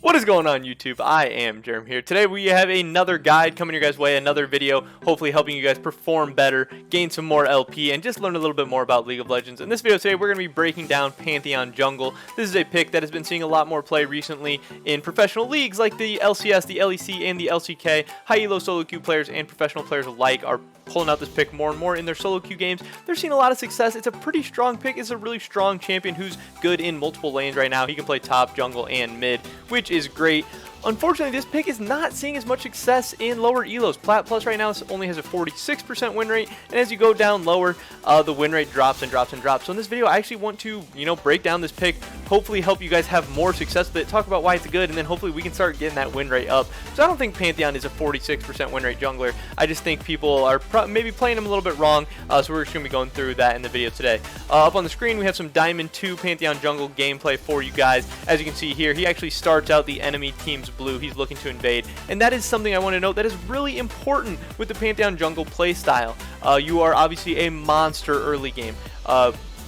What is going on, YouTube? I am Jerem here. Today we have another guide coming your guys' way, another video, hopefully helping you guys perform better, gain some more LP, and just learn a little bit more about League of Legends. In this video today, we're going to be breaking down Pantheon Jungle. This is a pick that has been seeing a lot more play recently in professional leagues like the LCS, the LEC, and the LCK. High elo solo queue players and professional players alike are pulling out this pick more and more in their solo queue games. They're seeing a lot of success. It's a pretty strong pick. It's a really strong champion who's good in multiple lanes right now. He can play top, jungle, and mid, which is great. Unfortunately, this pick is not seeing as much success in lower elos. Plat Plus right now only has a 46% win rate, and as you go down lower, the win rate drops and drops and drops. So in this video, I actually want to, break down this pick, hopefully help you guys have more success with it, talk about why it's good, and then hopefully we can start getting that win rate up. So I don't think Pantheon is a 46% win rate jungler. I just think people are maybe playing him a little bit wrong, so we're just going to be going through that in the video today. Up on the screen, we have some Diamond 2 Pantheon Jungle gameplay for you guys. As you can see here, he actually starts out the enemy team's blue. He's looking to invade, and that is something I want to note that is really important with the Pantheon Jungle play style. You are obviously a monster early game.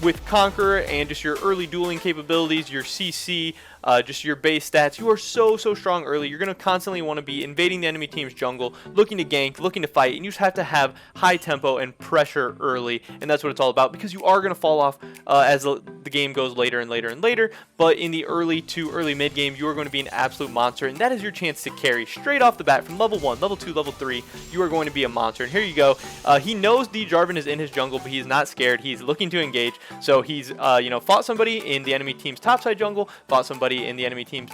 With Conqueror and just your early dueling capabilities, your CC, just your base stats, you are so strong early. You're going to constantly want to be invading the enemy team's jungle, looking to gank, looking to fight, and you just have to have high tempo and pressure early, and that's what it's all about, because you are going to fall off as the game goes later and later and later. But in the early to early mid game, you are going to be an absolute monster, and that is your chance to carry straight off the bat from level 1, level 2, level 3. You are going to be a monster, and here you go. He knows D. Jarvan is in his jungle, but he's not scared. He's looking to engage, so he's fought somebody in the enemy team's topside jungle, fought somebody in the enemy team's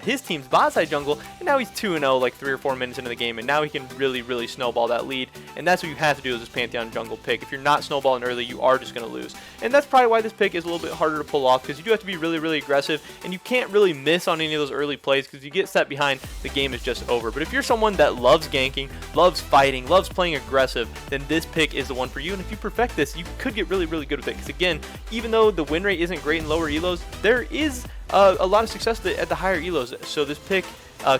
his team's bot side jungle, and now he's 2-0 like 3 or 4 minutes into the game, and now he can really snowball that lead. And that's what you have to do with this Pantheon Jungle pick. If you're not snowballing early, you are just going to lose, and that's probably why this pick is a little bit harder to pull off, because you do have to be really aggressive, and you can't really miss on any of those early plays, because you get set behind, the game is just over. But if you're someone that loves ganking, loves fighting, loves playing aggressive, then this pick is the one for you. And if you perfect this, you could get really good with it, because again, even though the win rate isn't great in lower elos, there is a lot of success at the higher elos, so this pick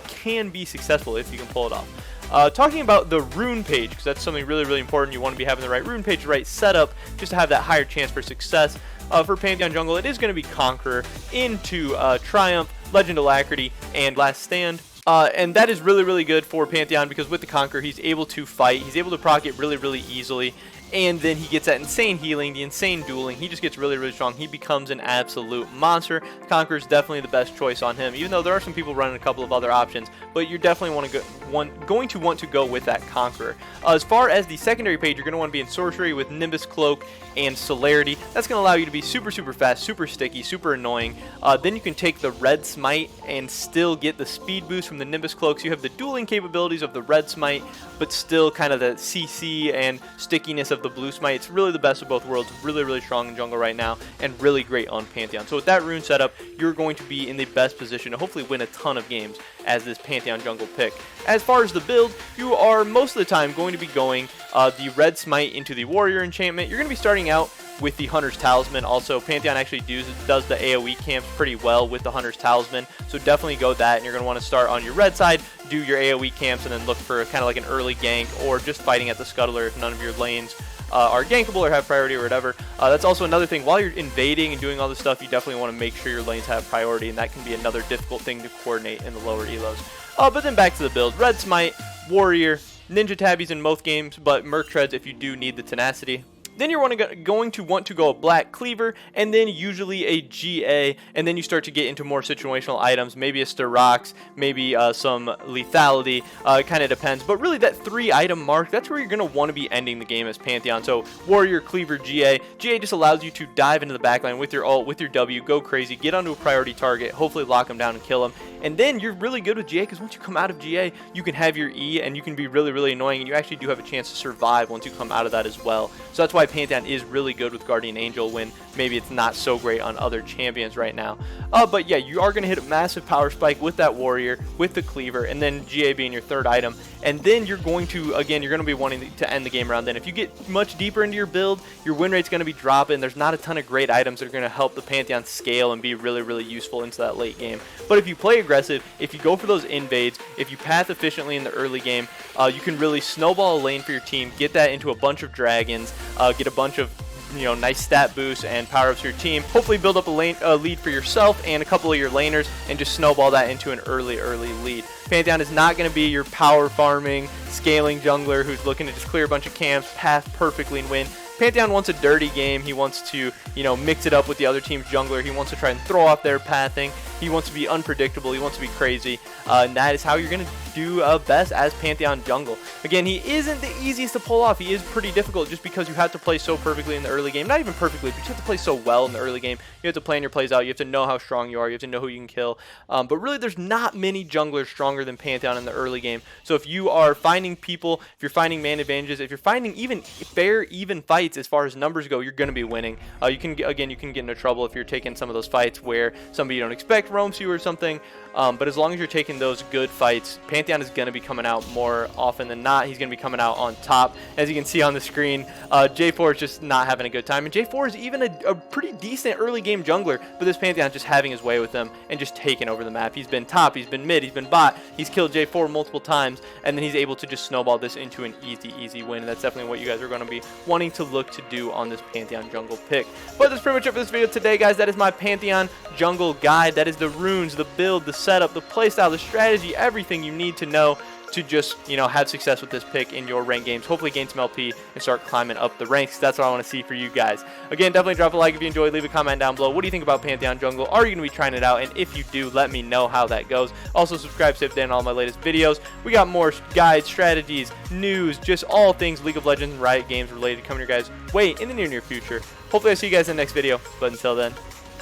can be successful if you can pull it off. Talking about the rune page, because that's something really important. You want to be having the right rune page, the right setup, just to have that higher chance for success. For Pantheon Jungle, it is going to be Conqueror into Triumph, Legend Alacrity, and Last Stand. And that is really good for Pantheon, because with the Conqueror, he's able to fight, he's able to proc it really easily, and then he gets that insane healing, the insane dueling. He just gets really strong. He becomes an absolute monster. Conqueror is definitely the best choice on him, even though there are some people running a couple of other options, but you're definitely going to want to go with that Conqueror. As far as the secondary page, you're going to want to be in Sorcery with Nimbus Cloak and Celerity. That's going to allow you to be super fast, super sticky, super annoying. Then you can take the Red Smite and still get the speed boost from the Nimbus Cloak, so you have the dueling capabilities of the Red Smite, but still kind of the CC and stickiness of the Blue Smite. It's really the best of both worlds. Really strong in jungle right now, and really great on Pantheon. So with that rune setup, you're going to be in the best position to hopefully win a ton of games as this Pantheon Jungle pick. As far as the build, you are most of the time going to be going the Red Smite into the Warrior enchantment. You're going to be starting out with the Hunter's Talisman. Also, Pantheon actually does the AoE camps pretty well with the Hunter's Talisman, so definitely go that. And you're going to want to start on your red side, do your AoE camps, and then look for kind of like an early gank, or just fighting at the Scuttler if none of your lanes are gankable or have priority or whatever. That's also another thing. While you're invading and doing all this stuff, you definitely want to make sure your lanes have priority, and that can be another difficult thing to coordinate in the lower elos. But then back to the build. Red Smite, Warrior, Ninja Tabbies in most games, but Merc Treads if you do need the tenacity. Then you're going to want to go a Black Cleaver, and then usually a GA, and then you start to get into more situational items, maybe a Styrox, maybe some Lethality, it kind of depends, but really that 3-item mark, that's where you're going to want to be ending the game as Pantheon. So Warrior, Cleaver, GA. GA just allows you to dive into the backline with your ult, with your W, go crazy, get onto a priority target, hopefully lock him down and kill him, and then you're really good with GA, because once you come out of GA, you can have your E, and you can be really annoying, and you actually do have a chance to survive once you come out of that as well. So that's why Pantheon is really good with Guardian Angel, when maybe it's not so great on other champions right now. But yeah, you are going to hit a massive power spike with that Warrior, with the Cleaver, and then GA being your 3rd item. And then you're going to, again, you're going to be wanting to end the game around then. If you get much deeper into your build, your win rate's going to be dropping. There's not a ton of great items that are going to help the Pantheon scale and be really useful into that late game. But if you play aggressive, if you go for those invades, if you path efficiently in the early game, you can really snowball a lane for your team, get that into a bunch of dragons, get a bunch of nice stat boosts and power-ups for your team. Hopefully build up a lead for yourself and a couple of your laners, and just snowball that into an early lead. Pantheon is not going to be your power farming, scaling jungler who's looking to just clear a bunch of camps, path perfectly and win. Pantheon wants a dirty game. He wants to, mix it up with the other team's jungler. He wants to try and throw off their pathing. He wants to be unpredictable. He wants to be crazy. And that is how you're going to do best as Pantheon Jungle. Again, he isn't the easiest to pull off. He is pretty difficult just because you have to play so perfectly in the early game. Not even perfectly, but you have to play so well in the early game. You have to plan your plays out. You have to know how strong you are. You have to know who you can kill. But really, there's not many junglers stronger than Pantheon in the early game. So if you are finding people, if you're finding man advantages, if you're finding even fair, even fights as far as numbers go, you're going to be winning. You can get into trouble if you're taking some of those fights where somebody you don't expect roams you or something. But as long as you're taking those good fights, Pantheon is going to be coming out more often than not. He's going to be coming out on top. As you can see on the screen, J4 is just not having a good time. And J4 is even a pretty decent early game jungler, but this Pantheon is just having his way with them and just taking over the map. He's been top, he's been mid, he's been bot. He's killed J4 multiple times, and then he's able to just snowball this into an easy win. And that's definitely what you guys are going to be wanting to look to do on this Pantheon Jungle pick. But that's pretty much it for this video today, guys. That is my Pantheon Jungle guide. That is the runes, the build, the setup, the playstyle, the strategy, everything you need to know to just, have success with this pick in your ranked games. Hopefully gain some LP and start climbing up the ranks. That's what I want to see for you guys. Again, definitely drop a like if you enjoyed. Leave a comment down below. What do you think about Pantheon Jungle? Are you going to be trying it out? And if you do, let me know how that goes. Also, subscribe to stay updated on all my latest videos. We got more guides, strategies, news, just all things League of Legends and Riot Games related coming your guys' way in the near future. Hopefully I see you guys in the next video. But until then,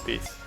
peace.